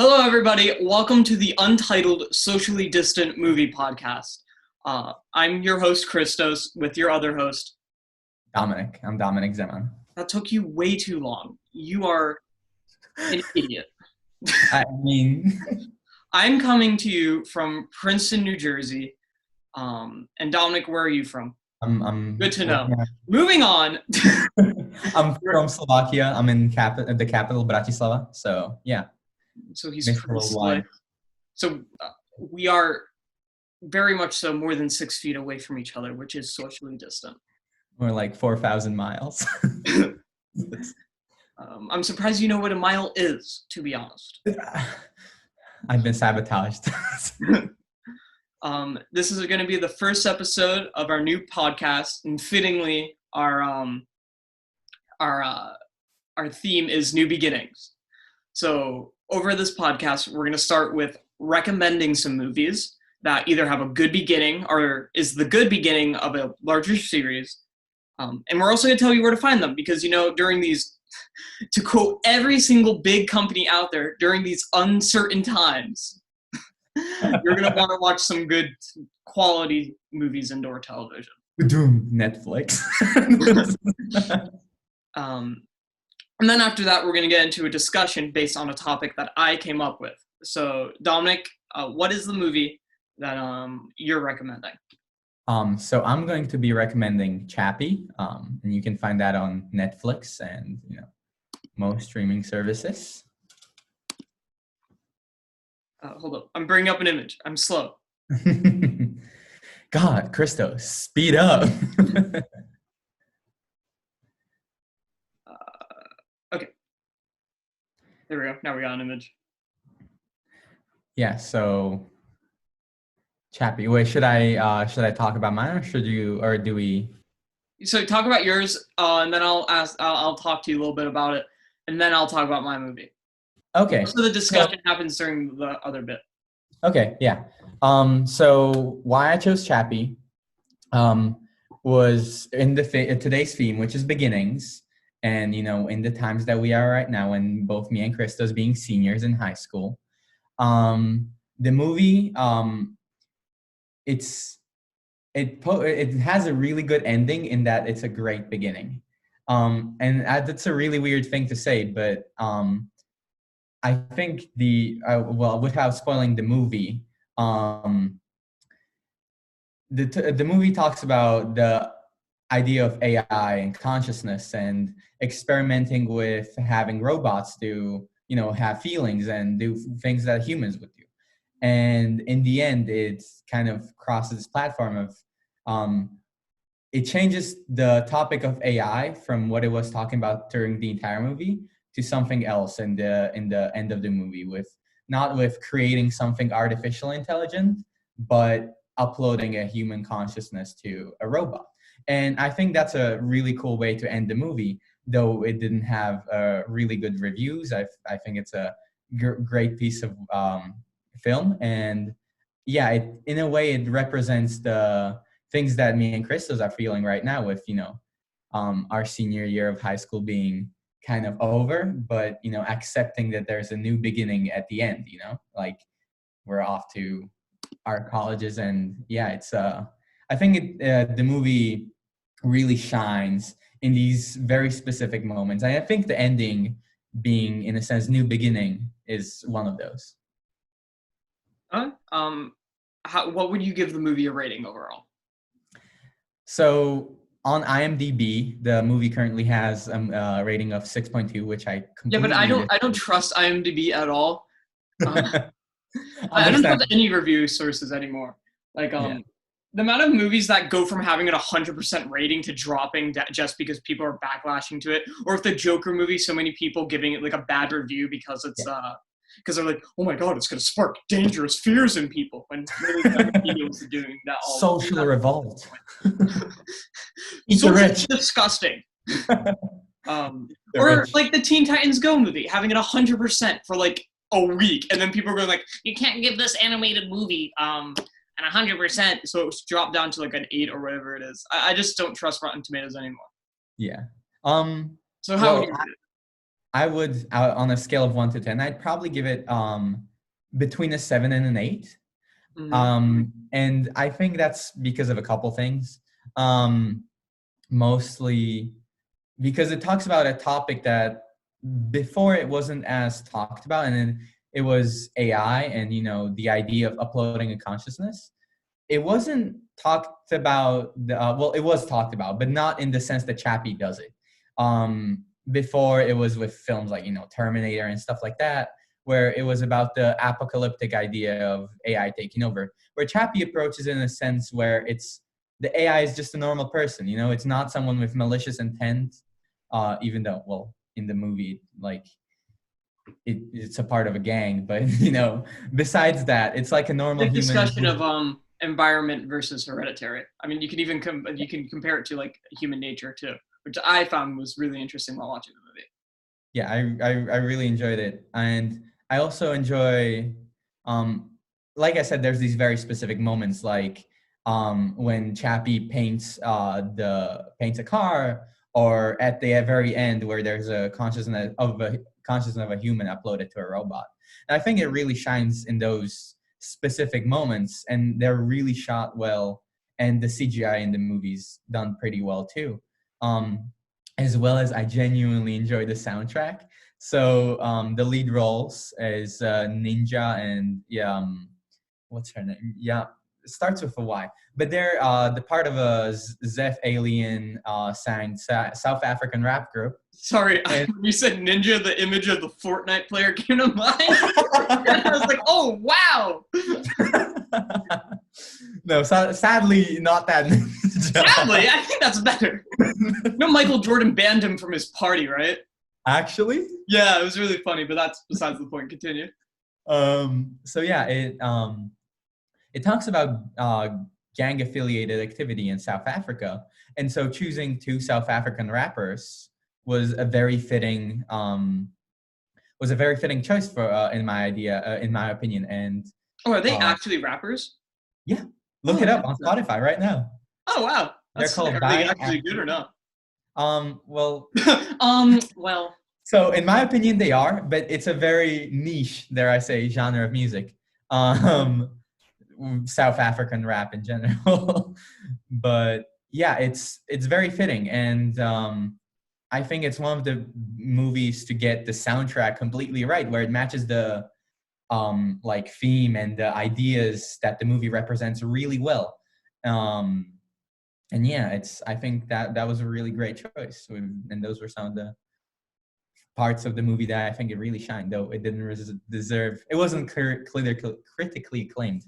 Hello, everybody. Welcome to the Untitled Socially Distant Movie Podcast. I'm your host, Christos, with your other host, Dominic. I'm Dominic Zeman. That took you way too long. You are an idiot. I mean, I'm coming to you from Princeton, New Jersey. And Dominic, where are you from? I'm Good to know. Moving on. I'm from Slovakia. I'm in the capital, Bratislava. So, yeah. So he's pretty slick. So we are very much so more than 6 feet away from each other, which is socially distant. We're like 4,000 miles. I'm surprised you know what a mile is, to be honest. I've been sabotaged. This is going to be the first episode of our new podcast, and fittingly, our theme is New Beginnings. So over this podcast, we're going to start with recommending some movies that either have a good beginning or is the good beginning of a larger series. And we're also going to tell you where to find them because, during these, to quote every single big company out there, during these uncertain times, you're going to want to watch some good quality movies indoor television. Netflix. And then after that, we're going to get into a discussion based on a topic that I came up with. So, Dominic, what is the movie that you're recommending? So I'm going to be recommending Chappie, and you can find that on Netflix and most streaming services. Hold up, I'm bringing up an image. I'm slow. God, Christos, speed up. Okay. There we go. Now we got an image. Yeah. So, Chappie. Wait, should I talk about mine, or do we? So talk about yours, and then I'll talk to you a little bit about it, and then I'll talk about my movie. Okay. So the discussion happens during the other bit. Okay. Yeah. So why I chose Chappie, was in today's theme, which is beginnings. And, in the times that we are right now, when both me and Christos being seniors in high school, the movie, it has a really good ending in that it's a great beginning. And that's a really weird thing to say, but I think without spoiling the movie, the movie talks about the idea of AI and consciousness and experimenting with having robots do, have feelings and do things that humans would do. And in the end, it kind of crosses this platform of, it changes the topic of AI from what it was talking about during the entire movie to something else in the end of the movie, not with creating something artificial intelligent, but uploading a human consciousness to a robot. And I think that's a really cool way to end the movie, though it didn't have really good reviews. I think it's a great piece of film. And yeah, in a way, it represents the things that me and Christos are feeling right now with, our senior year of high school being kind of over, but, accepting that there's a new beginning at the end, like we're off to our colleges. And yeah, it's I think the movie really shines in these very specific moments. I think the ending being, in a sense, new beginning is one of those. What would you give the movie a rating overall? So on IMDb, the movie currently has a rating of 6.2, which I completely... Yeah, but I don't trust IMDb at all. I don't trust any review sources anymore. The amount of movies that go from having a 100% rating to dropping just because people are backlashing to it, or if the Joker movie, so many people giving it like a bad review because it's because they're like, oh my god, it's going to spark dangerous fears in people, when really was doing that. Social revolt. So rich. Disgusting. Or rich. Like the Teen Titans Go movie, having it 100% for like a week, and then people are going like, you can't give this animated movie and 100%, so it's dropped down to like an 8 or whatever it is. I just don't trust Rotten Tomatoes anymore. Yeah. So how would you rate it? I would, on a scale of 1 to 10, I'd probably give it between a 7 and an 8. Mm-hmm. And I think that's because of a couple things. Mostly because it talks about a topic that before it wasn't as talked about, and then it was AI and the idea of uploading a consciousness. It wasn't talked about. Well, it was talked about, but not in the sense that Chappie does it. Before it was with films like Terminator and stuff like that, where it was about the apocalyptic idea of AI taking over. Where Chappie approaches it in a sense where the AI is just a normal person. It's not someone with malicious intent. Even though, well, in the movie, like it's a part of a gang, but besides that, it's like a normal Big human. discussion of environment versus hereditary. I mean, you can even you can compare it to like human nature too, which I found was really interesting while watching the movie. Yeah, I really enjoyed it, and I also enjoy, like I said, there's these very specific moments, like when Chappie paints a car, or at the very end where there's a consciousness of a human uploaded to a robot. And I think it really shines in those specific moments, and they're really shot well, and the CGI in the movie's done pretty well too. As well as I genuinely enjoy the soundtrack. So the lead roles is Ninja and what's her name? Yeah, it starts with a Y. But they're the part of a Zeph Alien sang South African rap group. Sorry, And when you said Ninja, the image of the Fortnite player came to mind. I was like, oh, wow. No, sadly, not that Ninja. Sadly, I think that's better. Michael Jordan banned him from his party, right? Actually? Yeah, it was really funny, but that's besides the point. Continue. So yeah, it talks about gang affiliated activity in South Africa, and so choosing two South African rappers was a very fitting choice for in my opinion. And Oh, are they actually rappers? yeah, look it up on Spotify right now. Oh wow, They're called. Are they actually good or not? Well. Well. So in my opinion, they are, but it's a very niche, dare I say, genre of music. South African rap in general. But yeah, it's very fitting, and I think it's one of the movies to get the soundtrack completely right, where it matches the like theme and the ideas that the movie represents really well. And yeah, I think that was a really great choice, and those were some of the parts of the movie that I think it really shined, though it didn't deserve. It wasn't critically acclaimed.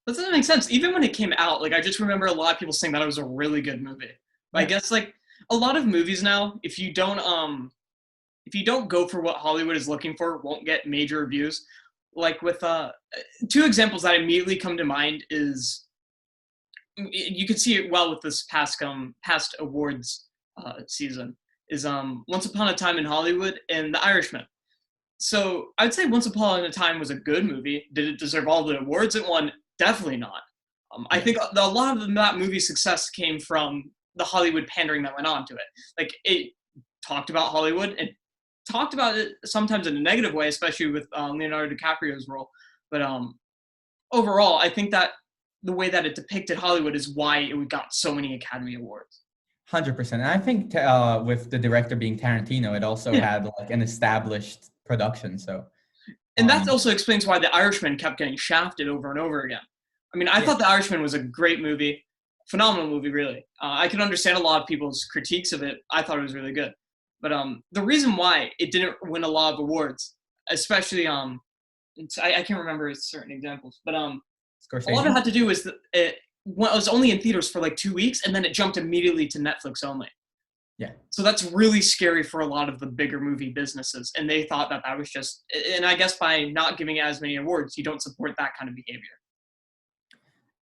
That doesn't make sense. Even when it came out, like I just remember a lot of people saying that it was a really good movie. But yeah. I guess like a lot of movies now, if you don't go for what Hollywood is looking for, won't get major reviews. Like with two examples that immediately come to mind is you could see it well with this past awards season is Once Upon a Time in Hollywood and The Irishman. So I would say Once Upon a Time was a good movie. Did it deserve all the awards it won? Definitely not. I think a lot of that movie's success came from the Hollywood pandering that went on to it. Like it talked about Hollywood and talked about it sometimes in a negative way, especially with Leonardo DiCaprio's role. But overall, I think that the way that it depicted Hollywood is why it got so many Academy Awards. 100%. And I think with the director being Tarantino, it also had like an established production. So, and that also explains why The Irishman kept getting shafted over and over again. I mean, I thought The Irishman was a great movie, phenomenal movie, really. I can understand a lot of people's critiques of it. I thought it was really good. But the reason why it didn't win a lot of awards, especially I can't remember certain examples, but a lot of it had to do with it was only in theaters for like 2 weeks, and then it jumped immediately to Netflix only. Yeah. So that's really scary for a lot of the bigger movie businesses, and they thought that was just. And I guess by not giving it as many awards, you don't support that kind of behavior.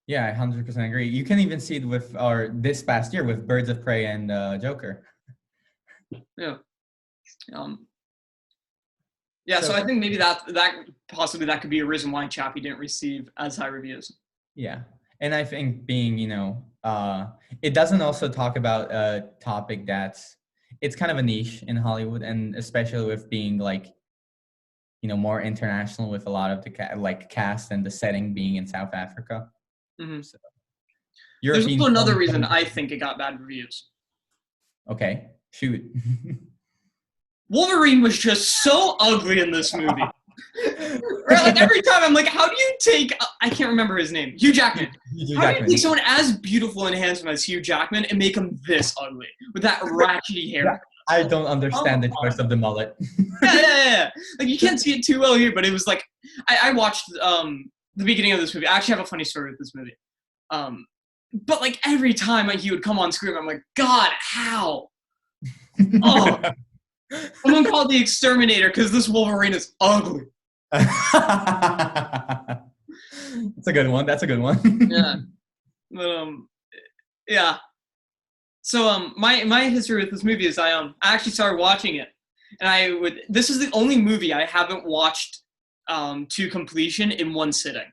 Yeah, I 100% agree. You can even see it with this past year with Birds of Prey and Joker. Yeah. So I think maybe that possibly that could be a reason why Chappie didn't receive as high reviews. Yeah. And I think being, it doesn't also talk about a topic that's it's kind of a niche in Hollywood, and especially with being like, more international with a lot of the cast and the setting being in South Africa. Mm-hmm. So, there's European also another films reason don't- I think it got bad reviews. Okay, shoot. Wolverine was just so ugly in this movie. Right, like every time I'm like, how do you take? I can't remember his name. Hugh Jackman. How do you take someone as beautiful and handsome as Hugh Jackman and make him this ugly with that ratchety hair? I don't understand the choice of the mullet. Yeah. Like you can't see it too well here, but it was like I watched the beginning of this movie. I actually have a funny story with this movie. But like every time he would come on screen, I'm like, God, how? Oh, someone called the Exterminator because this Wolverine is ugly. That's a good one. That's a good one. Yeah, but yeah. So my history with this movie is I actually started watching it, and this is the only movie I haven't watched to completion in one sitting.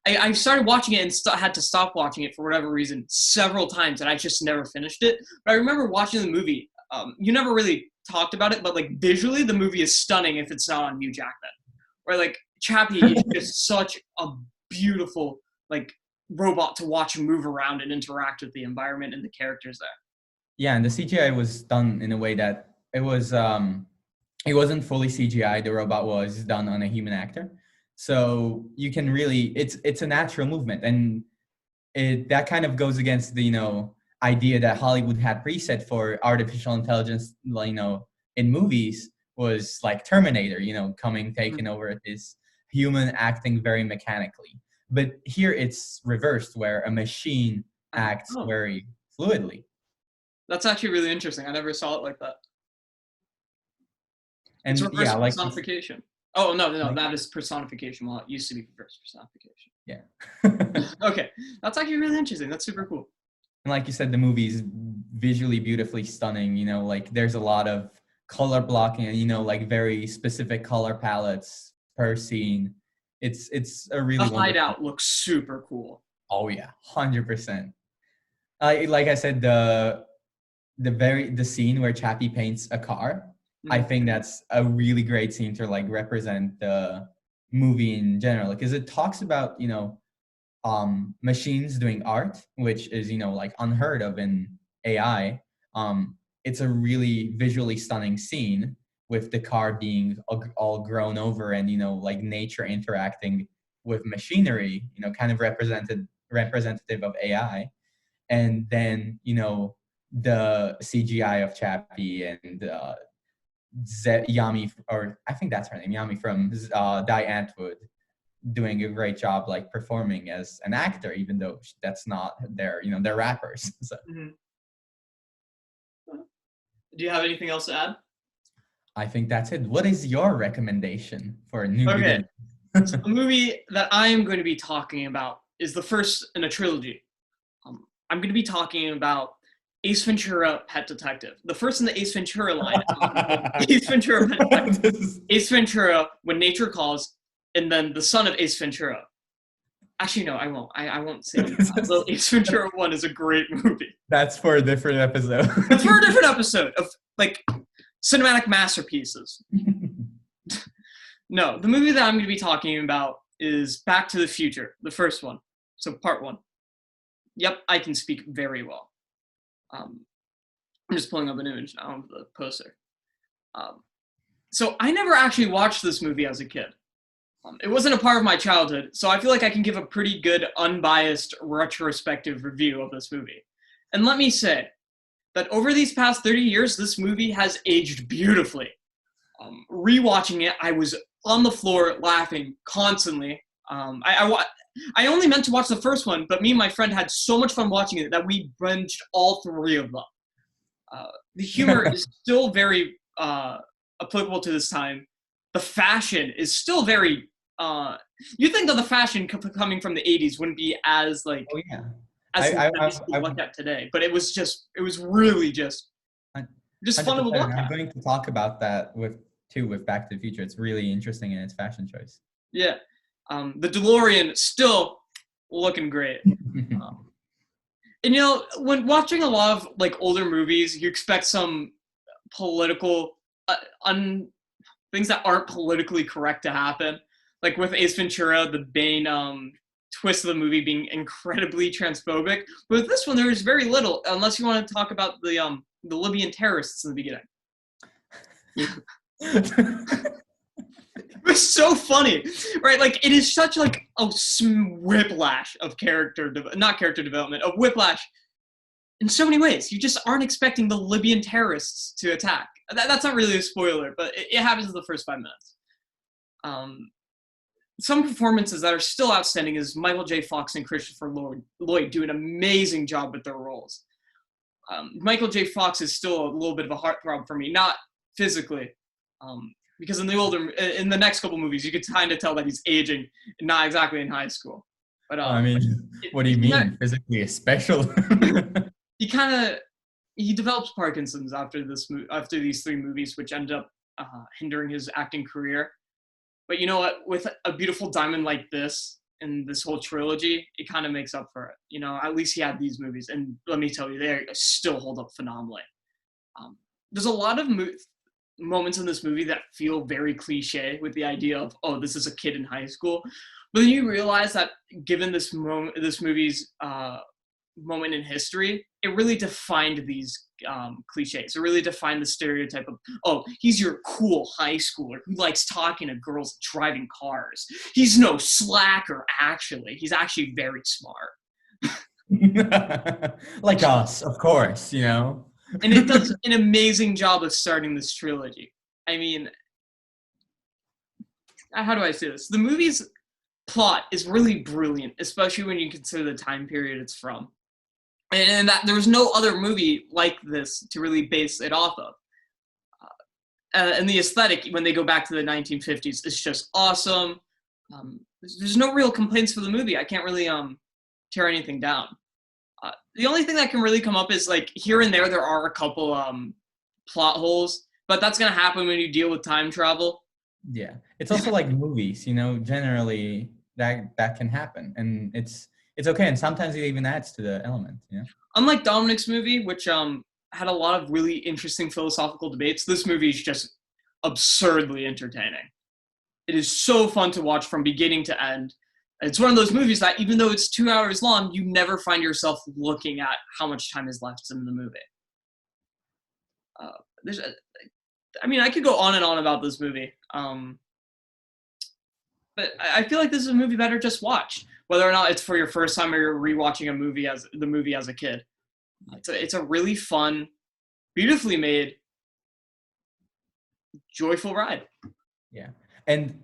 I started watching it and had to stop watching it for whatever reason several times, and I just never finished it. But I remember watching the movie. You never really talked about it, but like visually, the movie is stunning if it's not on Hugh Jackman. Or like Chappie is just such a beautiful like robot to watch move around and interact with the environment and the characters there. Yeah, and the CGI was done in a way that it wasn't fully CGI. The robot was done on a human actor. So you can really, it's a natural movement, and that kind of goes against the idea that Hollywood had preset for artificial intelligence, in movies was like Terminator, taking over this human acting very mechanically. But here it's reversed, where a machine acts very fluidly. That's actually really interesting. I never saw it like that. And it's reverse personification. Oh, no, that is personification. Well, it used to be reverse personification. Yeah. Okay, that's actually really interesting. That's super cool. And like you said, the movie is visually beautifully stunning. Like there's a lot of color blocking and, like very specific color palettes per scene. It's a really The hideout looks super cool. Oh yeah, 100%. Like I said, the scene where Chappie paints a car, I think that's a really great scene to like represent the movie in general, because it talks about machines doing art, which is like unheard of in AI. It's a really visually stunning scene with the car being all grown over and like nature interacting with machinery, kind of representative of AI. And then the CGI of Chappie and Yami, or I think that's her name, Yami from Die Antwoord, doing a great job like performing as an actor, even though that's not they're rappers. So. Mm-hmm. Do you have anything else to add? I think that's it. What is your recommendation for a new Okay. So the movie that I am going to be talking about is the first in a trilogy. I'm going to be talking about Ace Ventura: Pet Detective. The first in the Ace Ventura line. Ace Ventura: Pet Detective. Ace Ventura: When Nature Calls, and then the son of Ace Ventura. Actually, no, I won't. I won't say it. The Ace Ventura 1 is a great movie. That's for a different episode. That's for a different episode of like cinematic masterpieces. No, the movie that I'm going to be talking about is Back to the Future, the first one. So part 1. Yep, I can speak very well. I'm just pulling up an image now of the poster. So I never actually watched this movie as a kid. It wasn't a part of my childhood, so I feel like I can give a pretty good, unbiased, retrospective review of this movie. And let me say that over these past 30 years, this movie has aged beautifully. Rewatching it, I was on the floor laughing constantly. I only meant to watch the first one, but me and my friend had so much fun watching it that we binged all 3 of them. The humor is still very applicable to this time. The fashion is still very... you think that the fashion coming from the 80s wouldn't be as like... Oh, yeah. As look at today, but it was really just fun to look at. I'm going to talk about that with Back to the Future. It's really interesting in its fashion choice. Yeah. The DeLorean still looking great. And when watching a lot of like older movies, you expect some political, things that aren't politically correct to happen. Like with Ace Ventura, the main twist of the movie being incredibly transphobic. But with this one, there is very little, unless you want to talk about the Libyan terrorists in the beginning. It was so funny, right? Like, it is such like a whiplash of not character development, of whiplash in so many ways. You just aren't expecting the Libyan terrorists to attack. That's not really a spoiler, but it happens in the first 5 minutes. Some performances that are still outstanding is Michael J. Fox and Christopher Lloyd do an amazing job with their roles. Michael J. Fox is still a little bit of a heartthrob for me, not physically, because in the next couple movies, you could kind of tell that he's aging, not exactly in high school. But I mean, what do you mean physically, especially? He develops Parkinson's after these 3 movies, which ended up hindering his acting career. But you know what? With a beautiful diamond like this and this whole trilogy, it kind of makes up for it. You know, at least he had these movies, and let me tell you, they still hold up phenomenally. There's a lot of moments in this movie that feel very cliche, with the idea of, oh, this is a kid in high school. But then you realize that given this movie's moment in history, it really defined these cliches. It really defined the stereotype of, oh, he's your cool high schooler who likes talking to girls and driving cars. He's no slacker, actually. He's actually very smart. Like us, of course, you know. And it does an amazing job of starting this trilogy. I mean, how do I say this? The movie's plot is really brilliant, especially when you consider the time period it's from. And that there was no other movie like this to really base it off of. And the aesthetic, when they go back to the 1950s, is just awesome. There's no real complaints for the movie. I can't really tear anything down. The only thing that can really come up is, like, here and there are a couple plot holes, but that's going to happen when you deal with time travel. Yeah. It's also like movies, you know, generally that can happen. And it's okay, and sometimes it even adds to the element, you know? Unlike Dominik's movie, which had a lot of really interesting philosophical debates, this movie is just absurdly entertaining. It is so fun to watch from beginning to end. It's one of those movies that, even though it's 2 hours long, you never find yourself looking at how much time is left in the movie. I could go on and on about this movie. But I feel like this is a movie better just watch, whether or not it's for your first time or you're rewatching the movie as a kid. It's a really fun, beautifully made, joyful ride. Yeah, and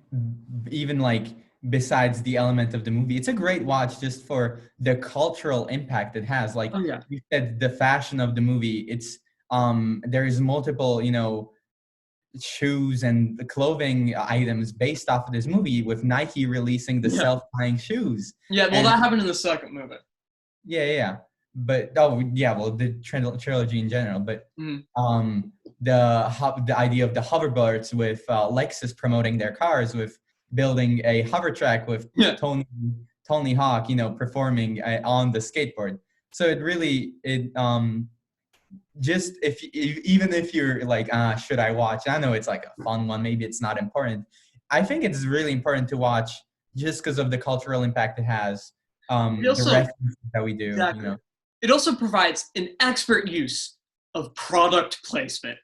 even like besides the element of the movie, it's a great watch just for the cultural impact it has. Like you said, the fashion of the movie. It's there is multiple, you know, shoes and the clothing items based off of this movie, with Nike releasing the self-tying shoes. Yeah, well, that happened in the second movie. Yeah. But the trilogy in general. But the idea of the hoverboards, with Lexus promoting their cars with building a hover track with Tony Hawk, you know, performing on the skateboard. So just even if you're like, should I watch? I know it's like a fun one. Maybe it's not important. I think it's really important to watch just because of the cultural impact it has. The references that we do. Exactly. You know. It also provides an expert use of product placement.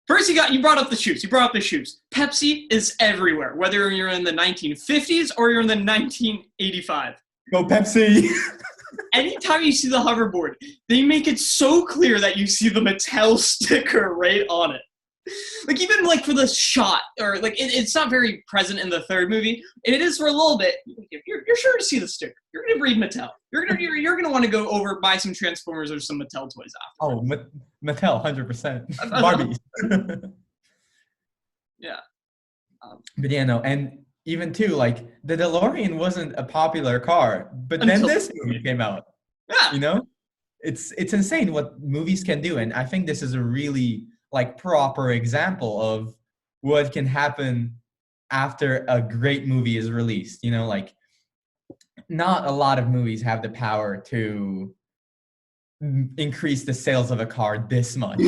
First, you brought up the shoes. Pepsi is everywhere, whether you're in the 1950s or you're in the 1985. Go Pepsi! Anytime you see the hoverboard, they make it so clear that you see the Mattel sticker right on it. Like, even like for the shot, or like it's not very present in the third movie. It is for a little bit. You're sure to see the sticker. You're gonna read Mattel. You're gonna want to go over buy some Transformers or some Mattel toys after. Oh, Mattel, 100%. Barbies. Yeah. But yeah, no, and even too, like, the DeLorean wasn't a popular car, but then this movie came out. Yeah. You know, it's insane what movies can do, and I think this is a really like proper example of what can happen after a great movie is released. You know, like, not a lot of movies have the power to increase the sales of a car this much.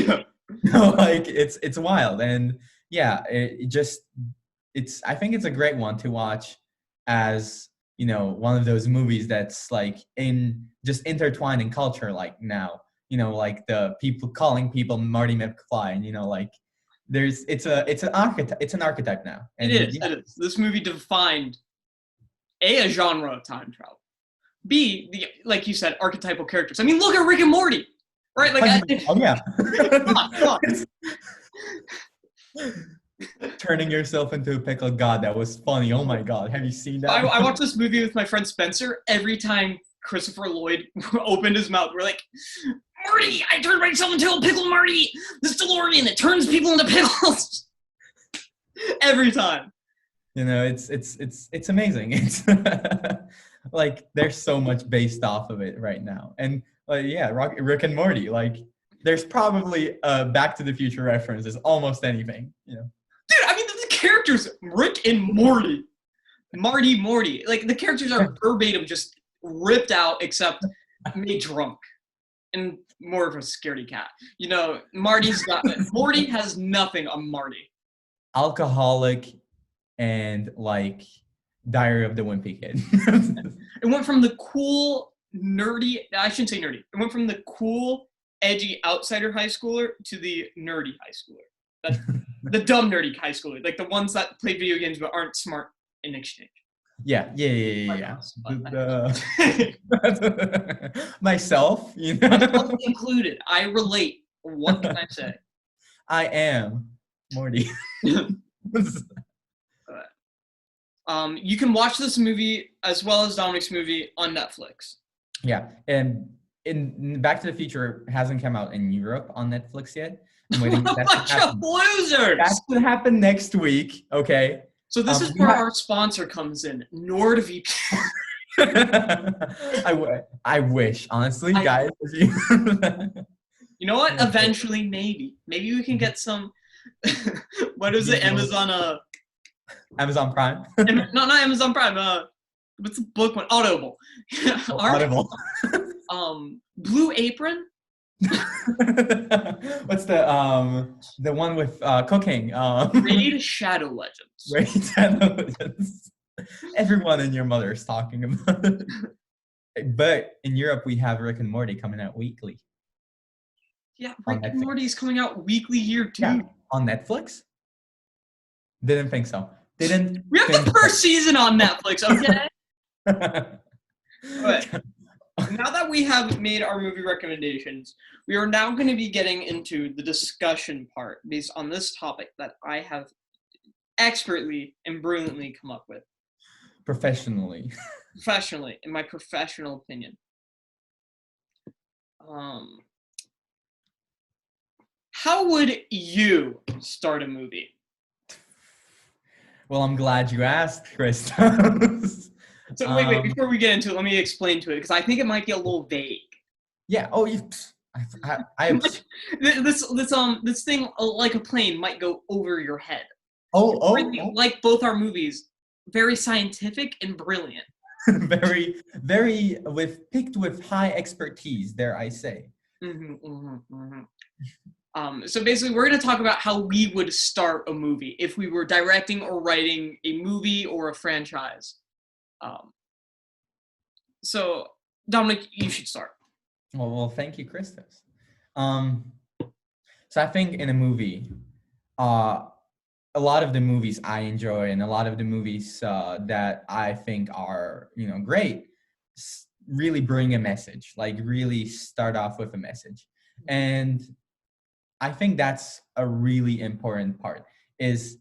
Like it's wild. And yeah, I think it's a great one to watch as, one of those movies that's like just intertwined in culture, like now, like the people calling people Marty McFly, and like it's an archetype now. It And is. yeah. It is. This movie defined a genre of time travel. B, like you said, archetypal characters. I mean, look at Rick and Morty, right? Like, Oh yeah. come on. Turning yourself into a pickle. God, that was funny. Oh my God, have you seen that? I watched this movie with my friend Spencer. Every time Christopher Lloyd opened his mouth, we're like, Marty, I turned myself into a pickle, Marty. This DeLorean that turns people into pickles. Every time. It's amazing. It's like there's so much based off of it right now. And yeah, Rick and Morty, like there's probably a Back to the Future references almost anything, Dude, I mean, the characters, Rick and Morty, Marty, Morty, like the characters are verbatim just ripped out, except made drunk and more of a scaredy cat. Morty has nothing on Marty. Alcoholic and like Diary of the Wimpy Kid. It went from the cool, nerdy, I shouldn't say nerdy, it went from the cool, edgy outsider high schooler to the nerdy high schooler. The dumb nerdy high schooler, like the ones that play video games but aren't smart in exchange. Yeah. Myself, Myself included. I relate. What can I say? I am Morty. You can watch this movie as well as Dominik's movie on Netflix. Yeah, and in Back to the Future hasn't come out in Europe on Netflix yet. I'm waiting. What a bunch of losers! That's gonna happen next week. Okay. So this is where our sponsor comes in, NordVPN. I wish, honestly, guys. You know what? Eventually, maybe we can get some. What is it? Amazon Prime. No, not Amazon Prime. What's the book one? Audible. Audible. Blue Apron. What's the one with cooking? Raid Shadow Legends. Raid Shadow Legends. Everyone and your mother is talking about it. But in Europe, we have Rick and Morty coming out weekly. Yeah, Rick and Morty's coming out weekly here too. Yeah. On Netflix? Didn't think so. We have the first season on Netflix, okay? But now that we have made our movie recommendations, we are now going to be getting into the discussion part based on this topic that I have expertly and brilliantly come up with. Professionally, in my professional opinion. How would you start a movie? Well, I'm glad you asked, Christos. So wait, before we get into it, let me explain to it, because I think it might be a little vague. Yeah. Oh, this thing, like a plane, might go over your head. Like both our movies, very scientific and brilliant. Very, very picked with high expertise, dare I say. So basically, we're going to talk about how we would start a movie if we were directing or writing a movie or a franchise. So, Dominik, you should start. Well, thank you, Christos. So I think in a movie, a lot of the movies I enjoy and a lot of the movies that I think are, great, really bring a message, like really start off with a message. And I think that's a really important part is,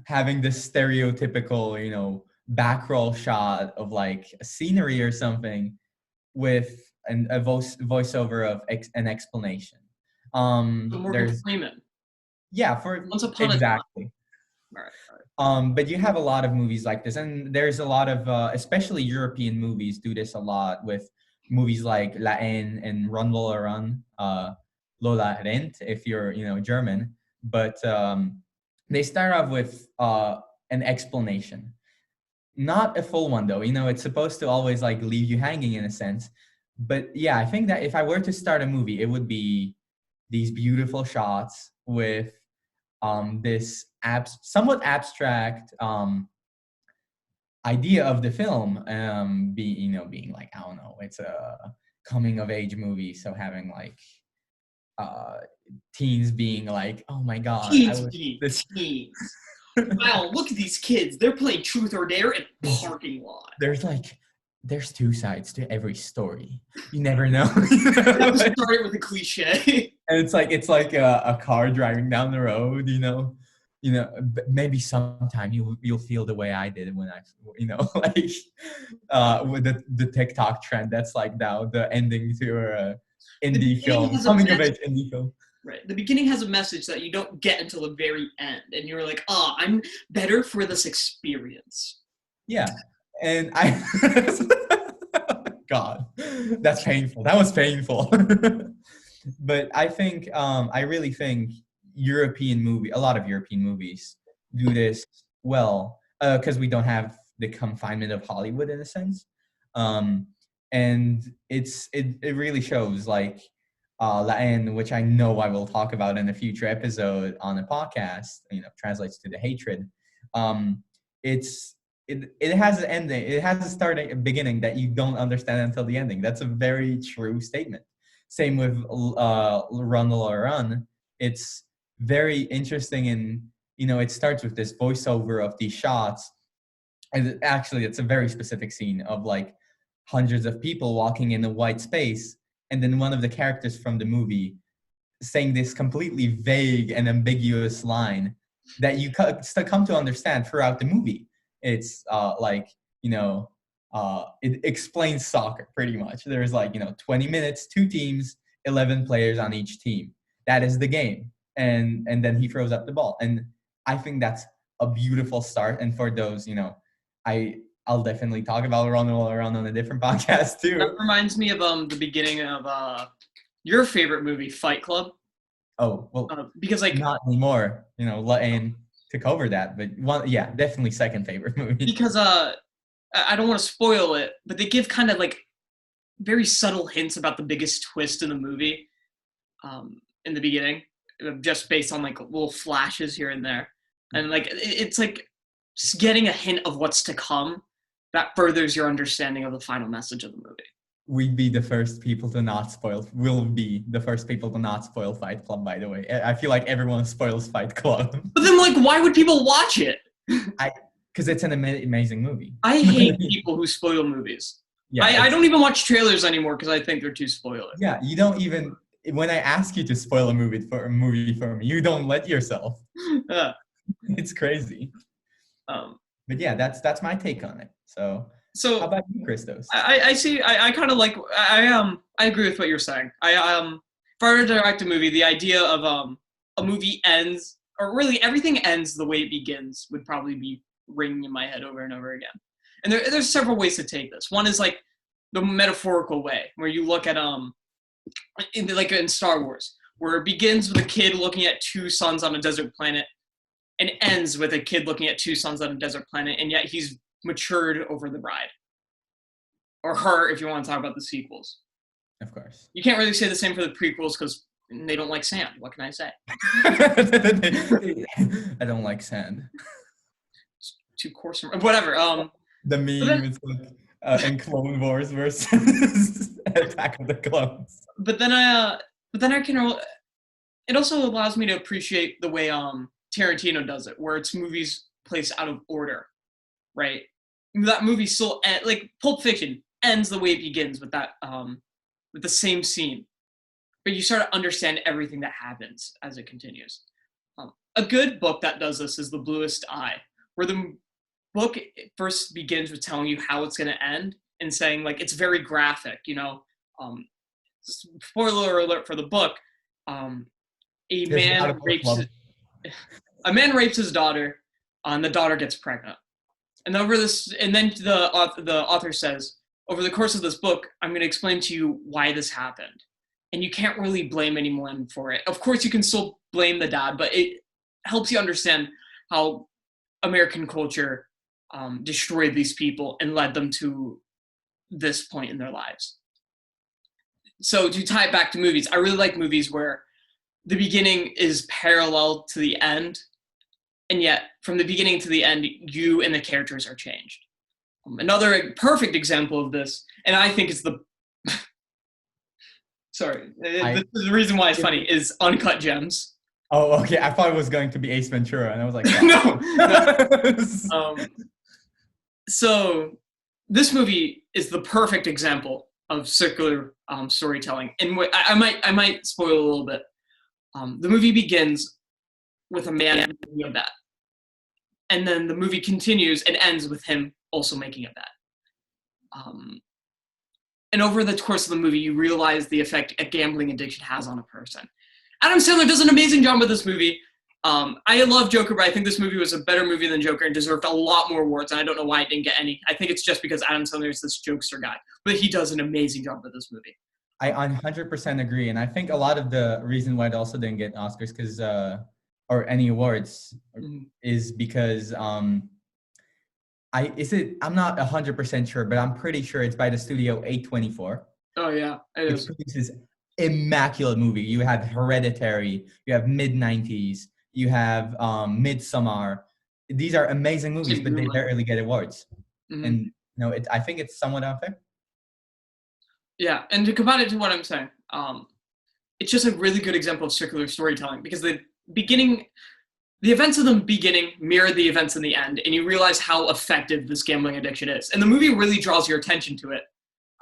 having this stereotypical, back roll shot of like a scenery or something with a voiceover of an explanation. Morgan Freeman. Yeah, Once Upon exactly. All right. But you have a lot of movies like this, and there's a lot of, especially European movies, do this a lot with movies like La Haine and Run Lola Run, Lola Rent, if you're, German. But they start off with an explanation. Not a full one, though. It's supposed to always like leave you hanging in a sense. But yeah, I think that if I were to start a movie, it would be, these beautiful shots with this somewhat abstract idea of the film, being like, I don't know, it's a coming of age movie, so having like teens being like, oh my god, I Teens was being this. teens. Wow, look at these kids. They're playing Truth or Dare in a parking lot. There's two sides to every story. You never know. That was started with a cliche. And it's like a car driving down the road, maybe sometime you'll feel the way I did when I, like with the TikTok trend. That's like now the ending to a indie film, coming of age indie film. Right. The beginning has a message that you don't get until the very end, and you're like, "Oh, I'm better for this experience." Yeah, and God, that's painful. That was painful. But I think, I really think a lot of European movies do this well, because we don't have the confinement of Hollywood in a sense. And it really shows, like, La Haine, which I know I will talk about in a future episode on a podcast, translates to the hatred. It has an ending. It has a beginning that you don't understand until the ending. That's a very true statement. Same with Run Lola Run. It's very interesting, and it starts with this voiceover of these shots. And actually, it's a very specific scene of like hundreds of people walking in a white space, and then one of the characters from the movie saying this completely vague and ambiguous line that you come to understand throughout the movie. It's it explains soccer pretty much. There's 20 minutes, 2 teams, 11 players on each team. That is the game. And then he throws up the ball. And I think that's a beautiful start. And for those, I'll definitely talk about Run All Around on a different podcast too. That reminds me of the beginning of your favorite movie, Fight Club. Oh, well, because not anymore. La Haine took over that, but definitely second favorite movie. Because I don't want to spoil it, but they give kind of like very subtle hints about the biggest twist in the movie in the beginning, just based on like little flashes here and there. And like it's like just getting a hint of what's to come that furthers your understanding of the final message of the movie. We'll be the first people to not spoil Fight Club, by the way. I feel like everyone spoils Fight Club. But then, like, why would people watch it? Because it's an amazing movie. I hate people who spoil movies. Yeah, I don't even watch trailers anymore because I think they're too spoiler. Yeah, you don't even, when I ask you to spoil a movie for me, you don't let yourself. It's crazy. But yeah, that's my take on it. So how about you, Christos? I see. I kind of like. I agree with what you're saying. If I were to direct a movie, the idea of a movie ends, or really everything ends the way it begins, would probably be ringing in my head over and over again. And there's several ways to take this. One is like the metaphorical way, where you look at in Star Wars, where it begins with a kid looking at 2 suns on a desert planet, and ends with a kid looking at 2 suns on a desert planet, and yet he's matured over the bride. Or her, if you want to talk about the sequels. Of course. You can't really say the same for the prequels because they don't like sand. What can I say? I don't like sand. It's too coarse. Whatever. The meme is like in Clone Wars versus Attack of the Clones. But then I can. It also allows me to appreciate the way Tarantino does it, where it's movies placed out of order. Right, that movie still like Pulp Fiction ends the way it begins with that with the same scene, but you start to understand everything that happens as it continues. A good book that does this is The Bluest Eye, where the book first begins with telling you how it's going to end and saying like it's very graphic. Spoiler alert for the book: a man rapes his daughter, and the daughter gets pregnant. And then the author says, over the course of this book, I'm going to explain to you why this happened. And you can't really blame anyone for it. Of course, you can still blame the dad, but it helps you understand how American culture destroyed these people and led them to this point in their lives. So to tie it back to movies, I really like movies where the beginning is parallel to the end, and yet from the beginning to the end, you and the characters are changed. Another perfect example of this, and I think it's the sorry, this is the reason why it's funny, is Uncut Gems. Oh, okay. I thought it was going to be Ace Ventura, and I was like, no. So this movie is the perfect example of circular storytelling, and I might spoil a little bit. The movie begins with a man making a bet, and then the movie continues and ends with him also making a bet. And over the course of the movie, you realize the effect a gambling addiction has on a person. Adam Sandler does an amazing job with this movie. I love Joker, but I think this movie was a better movie than Joker and deserved a lot more awards, and I don't know why it didn't get any. I think it's just because Adam Sandler is this jokester guy, but he does an amazing job with this movie. I 100% agree, and I think a lot of the reason why it also didn't get Oscars or any awards is because I'm not 100% sure, but I'm pretty sure it's by the studio A24. Oh yeah, it is. It produces immaculate movie. You have Hereditary, you have Mid-90s, you have Midsommar. These are amazing movies, but they barely get awards. And I think it's somewhat unfair. Yeah, and to combine it to what I'm saying, it's just a really good example of circular storytelling, because the events of the beginning mirror the events in the end, and you realize how effective this gambling addiction is. And the movie really draws your attention to it.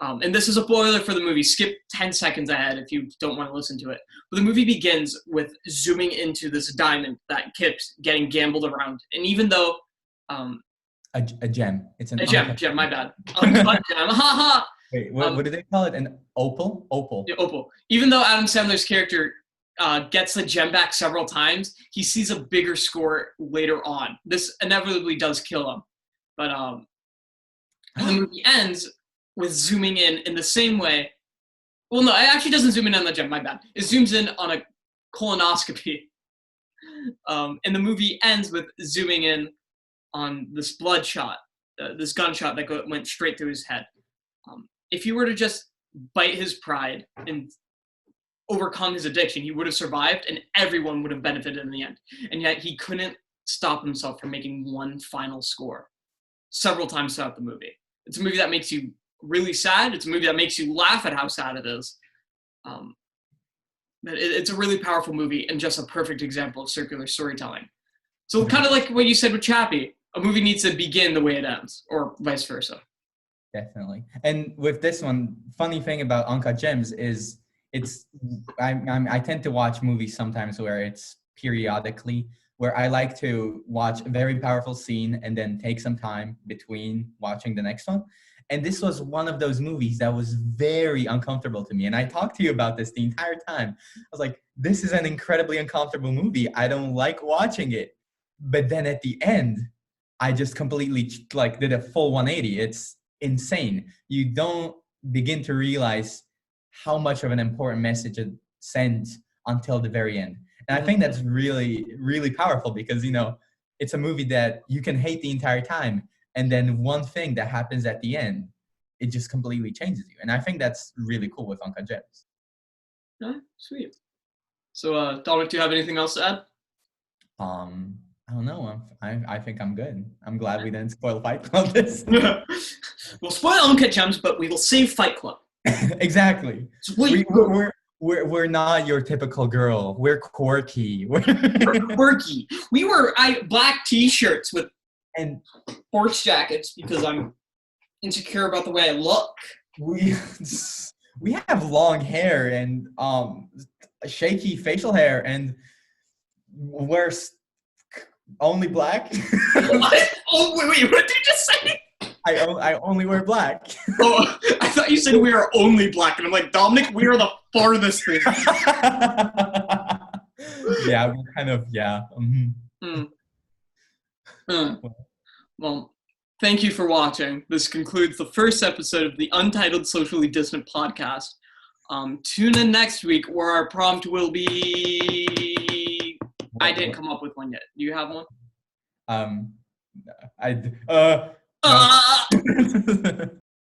And this is a spoiler for the movie. Skip 10 seconds ahead if you don't want to listen to it. But the movie begins with zooming into this diamond that keeps getting gambled around. And even though... a gem. It's a gem, my bad. Uncut gem, haha! Wait, what do they call it? An opal? Opal. Yeah, opal. Even though Adam Sandler's character gets the gem back several times, he sees a bigger score later on. This inevitably does kill him. But the movie ends with zooming in the same way. Well, no, it actually doesn't zoom in on the gem, my bad. It zooms in on a colonoscopy. And the movie ends with zooming in on this bloodshot, this gunshot that went straight through his head. If he were to just bite his pride and overcome his addiction, he would have survived and everyone would have benefited in the end. And yet he couldn't stop himself from making one final score several times throughout the movie. It's a movie that makes you really sad. It's a movie that makes you laugh at how sad it is. It's a really powerful movie and just a perfect example of circular storytelling. So kind of like what you said with Chappie, a movie needs to begin the way it ends, or vice versa. Definitely. And with this one, funny thing about Uncut Gems is I tend to watch movies sometimes where it's periodically, where I like to watch a very powerful scene and then take some time between watching the next one. And this was one of those movies that was very uncomfortable to me. And I talked to you about this the entire time. I was like, this is an incredibly uncomfortable movie. I don't like watching it. But then at the end, I just completely did a full 180. It's insane. You don't begin to realize how much of an important message it sends until the very end. And I think that's really, really powerful because, it's a movie that you can hate the entire time. And then one thing that happens at the end, it just completely changes you. And I think that's really cool with Uncut Gems. Oh, sweet. So, Dominic, do you have anything else to add? I don't know. I think I'm good. I'm glad we didn't spoil Fight Club this. We'll spoil Uncut Gems, but we will save Fight Club. Exactly. Sweet. We're not your typical girl. We're quirky. We're quirky. We wear black T-shirts with sports jackets because I'm insecure about the way I look. We have long hair and shaky facial hair, and we're only black. What? Oh wait! What did you just say? I only wear black. Oh, I thought you said we are only black, and I'm like, Dominic, we are the farthest thing. Yeah, we're kind of, yeah. Well, thank you for watching. This concludes the first episode of the Untitled Socially Distant podcast. Tune in next week where our prompt will be... I didn't come up with one yet. Do you have one? No.